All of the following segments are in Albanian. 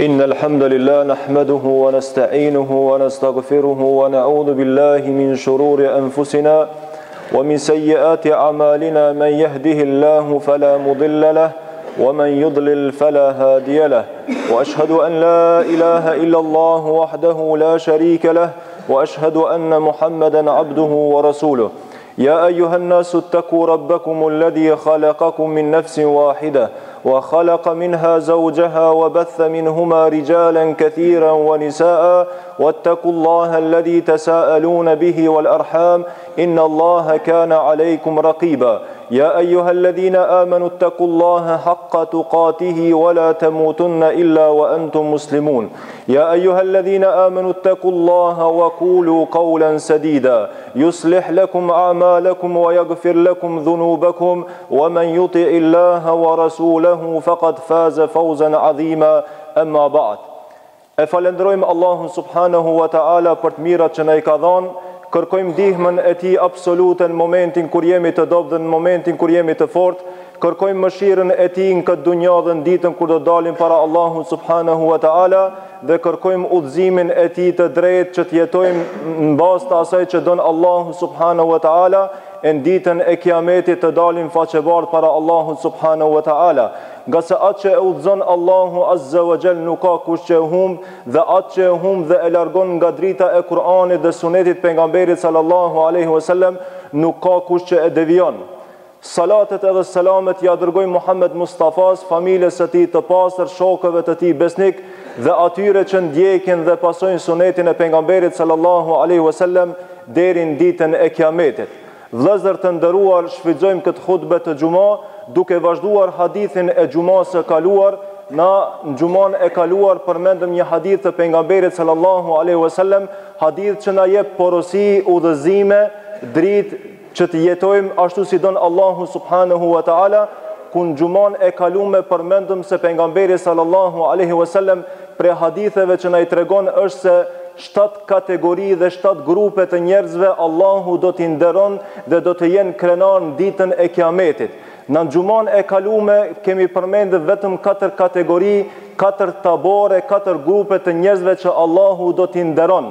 إن الحمد لله نحمده ونستعينه ونستغفره ونعوذ بالله من شرور أنفسنا ومن سيئات أعمالنا من يهده الله فلا مضل له ومن يضلل فلا هادي له وأشهد أن لا إله إلا الله وحده لا شريك له وأشهد أن محمدا عبده ورسوله يا أيها الناس اتقوا ربكم الذي خلقكم من نفس واحدة وخلق منها زوجها وبث منهما رجالا كثيرا ونساء واتقوا الله الذي تساءلون به والأرحام إن الله كان عليكم رقيبا يا أيها الذين آمنوا اتقوا الله حق تقاته ولا تموتن إلا وأنتم مسلمون يا أيها الذين آمنوا اتقوا الله وقولوا قولا سديدا يصلح لكم أعمالكم ويغفر لكم ذنوبكم ومن يطع الله ورسوله فقد فاز فوزا عظيما أما بعد فالندرojmë Allahun subhanahu wa ta'ala për të mirat që na i ka dhënë, kërkojmë ndihmën e tij absolute në momentin kur jemi të dobët, në momentin kur jemi të fortë, kërkojmë mëshirën e tij në këtë dunjë dhe në ditën kur do dalim para Allahut subhanahu wa ta'ala dhe kërkojmë udhëzimin e tij të drejtë që të jetojmë në bazë të asaj që don Allahu subhanahu wa ta'ala e në ditën e kiametit të dalim faqebardh para Allahut subhanahu wa ta'ala. Nga se atë që e udhëzon Allahu azza wa jall nuk ka kush që e humb, dhe atë që e humb dhe e largon nga drita e Kur'anit dhe sunetit pejgamberit sallallahu alaihi wasallam nuk ka kush që e devijon. Salatet edhe selamet ja dërgojmë Muhammed Mustafas, familjes së tij të pastër, shokëve të tij besnik dhe atyre që ndjekin dhe pasojnë sunetin e pejgamberit sallallahu alaihi wasallam deri në ditën e kiametit. Vëllezër të nderuar, shfrytëzojmë këtë hutbë të xumë duke vazhduar hadithin e xumas së kaluar. Në xumën e kaluar përmendëm një hadith të pejgamberit sallallahu alaihi wasallam, hadith që na jep porosi, udhëzime, dritë që të jetojmë ashtu si don Allahu subhanahu wa ta'ala. Ku në xumën e kaluar përmendëm se pejgamberi sallallahu alaihi wasallam për haditheve që na i tregon është se 7 kategori dhe 7 grupe të njerëzve Allahu do t'i nderon dhe do të jenë krenar në ditën e kiametit. Në xumën e kaluar kemi përmendur vetëm 4 kategori, 4 tabore, 4 grupe të njerëzve që Allahu do t'i nderon.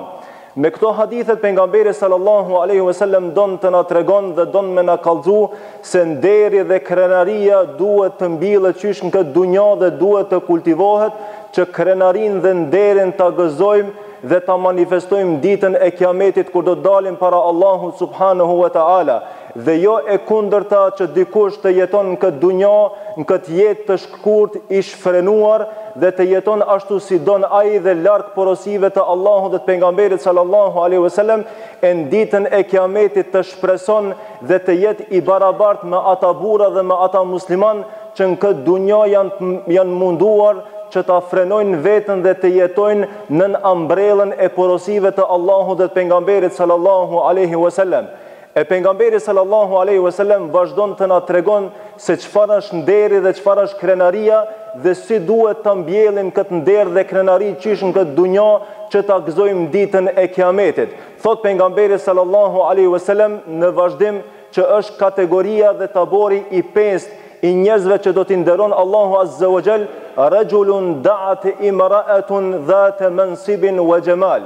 Me këto hadithet pejgamberi sallallahu alaihi wasallam don të na tregon dhe don me na kallëzu se nderi dhe krenaria duhet të mbillet qysh në këtë dunjë dhe duhet të kultivohet, që krenarin dhe nderin ta gëzojmë dhe ta manifestojmë ditën e kiametit kur do dalim para Allahut subhanahu wa ta'ala, dhe jo e kundërta që dikush të jeton në këtë dunjë, në këtë jetë të shkurt i shfrenuar dhe të jeton ashtu si don ai dhe larg porosive të Allahut dhe të pejgamberit sallallahu alaihi wasallam, e në ditën e kiametit të shpreson dhe të jetë i barabartë me ata burra dhe me ata musliman që në këtë dunjë janë munduar që ta frenojnë veten dhe të jetojnë nën ambrellën e porosive të Allahut dhe të pejgamberit sallallahu alaihi wasallam. E pejgamberi sallallahu alaihi wasallam vazhdon të na tregon se çfarë është nderi dhe çfarë është krenaria dhe si duhet ta mbjellim këtë nder dhe krenari qysh në këtë dunjë që ta gëzojmë ditën e kiametit. Thot pejgamberi sallallahu alaihi wasallam në vazhdim që është kategoria dhe tabori i 5 i njerëzve që do t'i nderon Allahu azza wa jall, rajulun da'at imra'atun dhata mansibin wa jamal.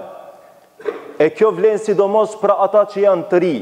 E kjo vlen sidomos për ata që janë të ri,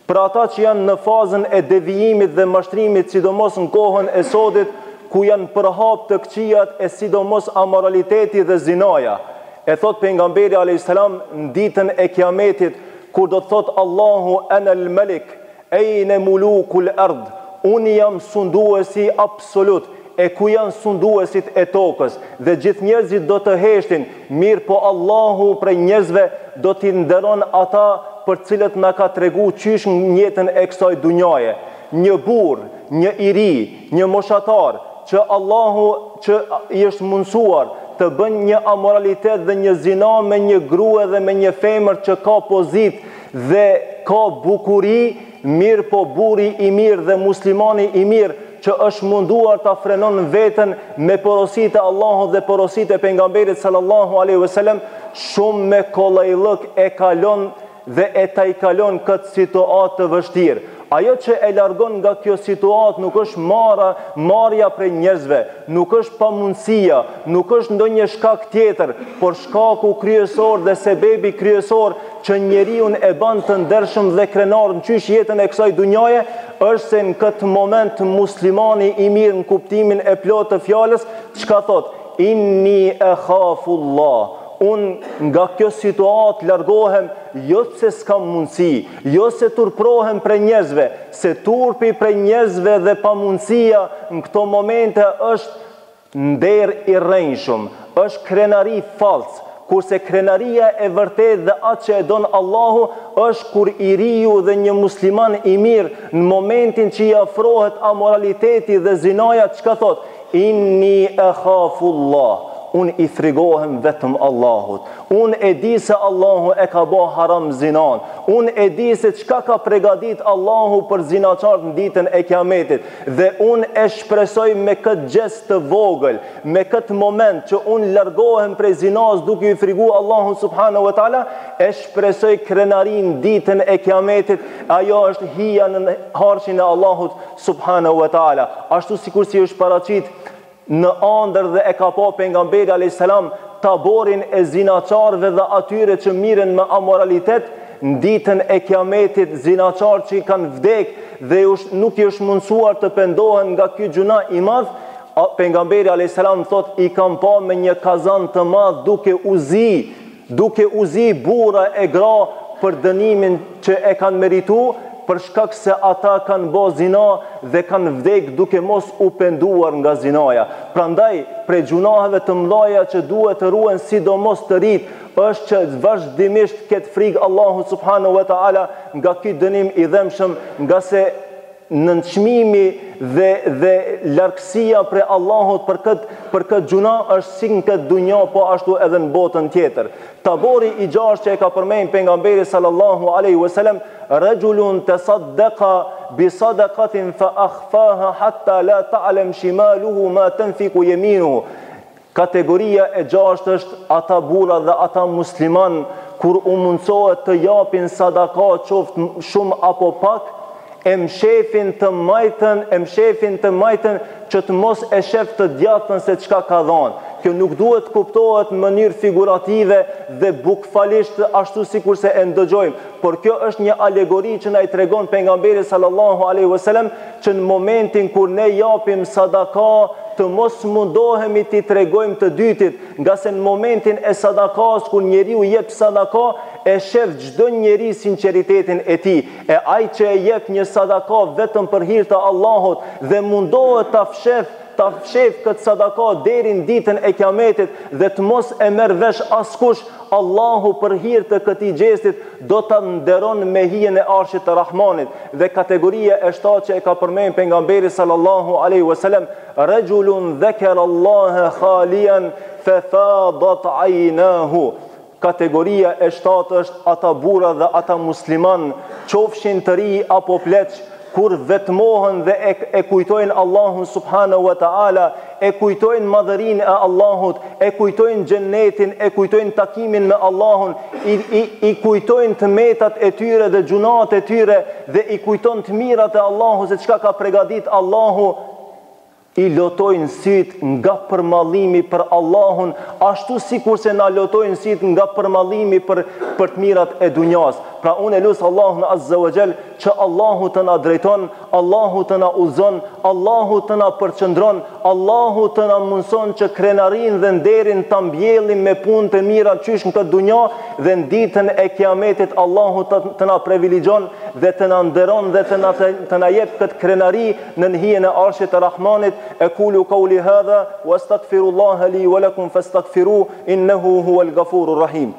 për ata që janë në fazën e devijimit dhe mashtrimit, sidomos në kohën e sodit ku janë përhap të këqijat e sidomos amoraliteti dhe zinaja. E thot pejgamberi alayhis salam në ditën e kiametit kur do të thot Allahu ana al-malik ayna mulukul ard, unë jam sunduesi absolut, e ku janë sunduesit e tokës, dhe gjithë njerëzit do të heshtin, mirë po Allahu prej njerëzve do t'i nderon ata për cilët na ka tregu qysh në jetën e kësaj dunjaje. Një burr, një i ri, një moshatar, që Allahu që i është mundsuar të bën një amoralitet dhe një zina me një grua dhe me një femër që ka pozitë dhe ka bukuri, mirë po burri i mirë dhe muslimani i mirë që është munduar ta frenon veten me porositë e Allahut dhe porositë e pejgamberit sallallahu alaihi wasallam, shumë me kollajllëk e kalon dhe e ta i kalon këtë situatë të vështirë. Ajo që e largon nga kjo situatë nuk është marrja prej njerëzve, nuk është pamundësia, nuk është ndonjë shkak tjetër, por shkaku kryesor dhe sebebi kryesor që njeriu e bën të ndershëm dhe krenar në qysh jetën e kësaj dunjaje, është se në këtë moment muslimani i mirë në kuptimin e plotë të fjalës, çka thot? Inni akhafullah. Unë nga kjo situatë largohem, jo se s'kam mundësi, jo se turprohem për njerëzve, se turpi për njerëzve dhe pa mundësia në këto momente është nder i rrenjshëm, është krenari falsë, kurse krenaria e vërtet dhe atë që e donë Allahu është kur i riu dhe një musliman i mirë në momentin që i afrohet amoraliteti dhe zinaja, çka thot? Inni akhafullah. Unë i frigohem vetëm Allahut. Unë e di se Allahu e ka bo haram zinan. Unë e di se çka ka pregadit Allahu për zinaçart në ditën e kiametit. Dhe unë e shpresoj me këtë gest të vogël, me këtë moment që unë largohem prej zinas duke i frigu Allahu subhanahu wa taala, e shpresoj krenarin ditën e kiametit. Ajo është hija në harshin e Allahut subhanahu wa taala. Ashtu sikur si është paraqit në andër dhe e ka pa pejgamberi alayhis salam taborin e zinaçarëve dhe atyre që miren me amoralitet në ditën e kiametit, zinaçarë që i kanë vdek dhe nuk i është mundsuar të pendohen nga ky gjuna i madh. Pejgamberi alayhis salam thot i kam pa me një kazan të madh duke uzi burra e gra për dënimin që e kanë merituar, për shkak se ata kanë bo zina dhe kanë vdek duke mos u penduar nga zinaja. Prandaj, prej gjunaheve të mëdha që duhet të ruhen sidomos të rit, është që vazhdimisht ketë frikë Allahu subhanahu wa taala nga ky dënim i dhëmshëm, nga se nënçmimi dhe largësia prej Allahut për këtë gjuna është si në këtë dunja, po ashtu edhe në botën tjetër. Tabori i gjashtë që e ka përmendur pejgamberi sallallahu alaihi wasallam, rajulun tasaddaqa bi sadaqatin fa akhfaha hatta la ta'lam shimaluhu ma tanfiqu yaminuhu. Kategoria e gjashtë është ata burra dhe ata musliman kur u mundsohet të japin sadaka, qoftë shumë apo pak, e mshefin të majtën që të mos e shef të djatën se çka ka dhënë. Kjo nuk duhet kuptohet në mënyrë figurative dhe bukfalisht ashtu sikur se e ndëgjojmë, por kjo është një alegori që na i tregon pejgamberi sallallahu alaihi wasallam që në momentin kur ne japim sadaka të mos mundohemi t'i tregojmë të dytit, nga se në momentin e sadakas kur njeriu jep sadaka e shef çdo njeri sinqeritetin e tij, e ai që e jep një sadaka vetëm për hir të Allahut dhe mundohet ta fshef këtë sadaka deri në ditën e kiametit dhe të mos e merr vesh askush, Allahu për hir të këtij gestit do ta nderon me hijen e arshit të Rahmanit. Dhe kategoria e shtatë që e ka përmendur pejgamberi sallallahu alaihi wasallam, rajulun dhakara Allaha khalian fa fadat aynahu. Kategoria e shtatë është ata burra dhe ata musliman, qofshin të ri apo pleq, kur vetmohen dhe e kujtojnë Allahun subhanahu wa ta'ala, e kujtojnë madhërinë e Allahut, e kujtojnë xhennetin, e kujtojnë takimin me Allahun, i kujtojnë të metat e tyre dhe gjunat e tyre dhe i kujtojnë të mirat e Allahut se çka ka përgatit Allahu, i lotojnë syt nga përmallimi për Allahun, ashtu sikur se na lotojnë syt nga përmallimi për të mirat e dunjas. Pra unë lut Allahun azza wa jall që Allahu të na drejton, Allahu të na udhzon, Allahu të na përqendron, Allahu të na mundson që krenarin dhe nderin ta mbjellim me punë të mira qysh në këtë dunja dhe në ditën e kiametit Allahu të na privilegjon dhe të na nderon dhe të na jep këtë krenari në hijen e arshit të Rahmanit. Aqulu qawli hadha wastaghfirullaha li wa lakum fastaghfiruhu innahu huwal ghafurur rahim.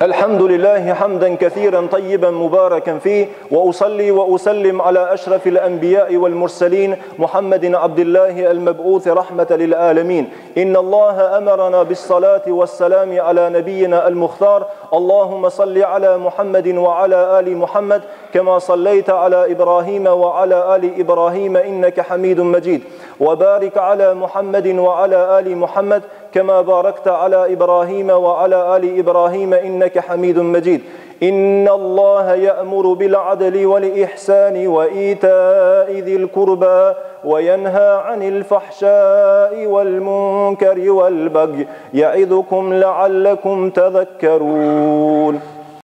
الحمد لله حمدا كثيرا طيبا مباركا فيه وأصلي وأسلم على أشرف الأنبياء والمرسلين محمد عبد الله المبعوث رحمة للعالمين. إن الله أمرنا بالصلاة والسلام على نبينا المختار اللهم صل على محمد وعلى آل محمد كما صليت على إبراهيم وعلى آل إبراهيم إنك حميد مجيد. وبارك على محمد وعلى آل محمد كما باركت على إبراهيم وعلى آل إبراهيم إنك حميد مجيد. إن الله يأمر بالعدل والإحسان وإيتاء ذي القربى وينهى عن الفحشاء والمنكر والبغي يعظكم لعلكم تذكرون.